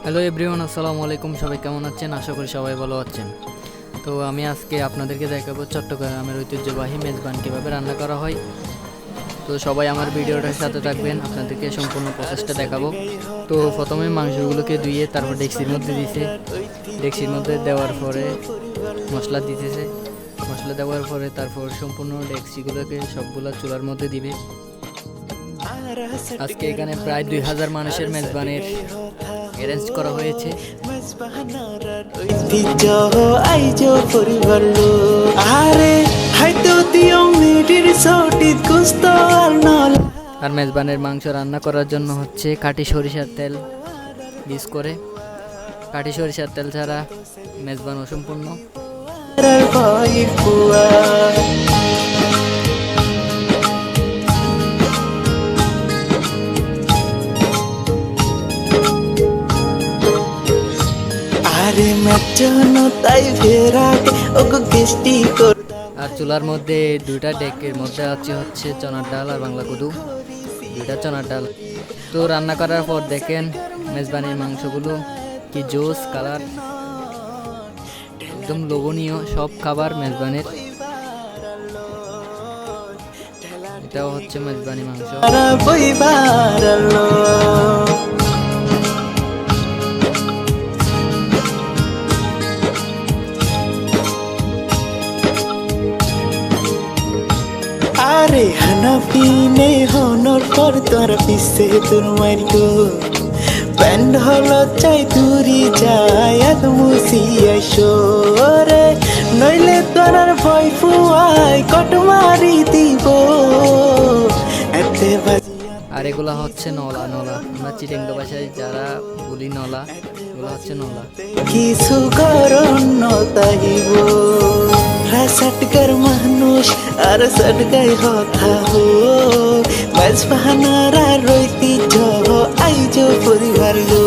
Hello everyone, আসসালামু আলাইকুম। সবাই কেমন আছেন? আশা করি সবাই ভালো আছেন। তো আমি আজকে আপনাদেরকে দেখাবো চট্টগ্রামের ঐতিহ্যবাহী মেজবান কীভাবে রান্না করা হয়। তো সবাই আমার ভিডিওটার সাথে থাকবেন, আপনাদেরকে সম্পূর্ণ প্রসেসটা দেখাবো। তো প্রথমে মাংসগুলোকে ধুয়ে তারপর ডেক্সির মধ্যে দিয়েছে, ডেক্সির মধ্যে দেওয়ার পরে মশলা দিতেছে, মশলা দেওয়ার পরে তারপর সম্পূর্ণ ডেক্সিগুলোকে সবগুলো চুলার মধ্যে দিবে। আজকে এখানে প্রায় 2000 মানুষের মেজবানের অ্যারেঞ্জ করা হয়েছে। আর মেজবানের মাংস রান্না করার জন্য হচ্ছে খাঁটি সরিষার তেল ইউজ করে। খাঁটি সরিষার তেল ছাড়া মেজবান অসম্পূর্ণ। আর চুলার মধ্যে দুইটা ডেকের মধ্যে আছে হচ্ছে চনার ডাল আর বাংলা কদু, দুইটা চনার ডাল। তো রান্না করার পর দেখেন মেজবানির মাংসগুলো কি জোস কালার, একদম লোভনীয় সব খাবার মেজবানের। এটাও হচ্ছে মেজবানি মাংস। আরে হানাফি নে হনর পর তোর পিছে তোর মারিও প্যান্ড হলো চাই তুরি যায় আদ মুসিয়া শোরে নইলে তোর ভয় ফুয়াই কট মারি দিব এতে আর এগুলা হচ্ছে নলা। নলা আমরা চিটাঙ্গ ভাষায় যারা বলি নলা, এগুলো হচ্ছে নলা। কিছু করণ তাইব সটকার মানুষ আর সটকাই কথা হো মাঝ বাহানার রইতি আইজ পরিবার গো।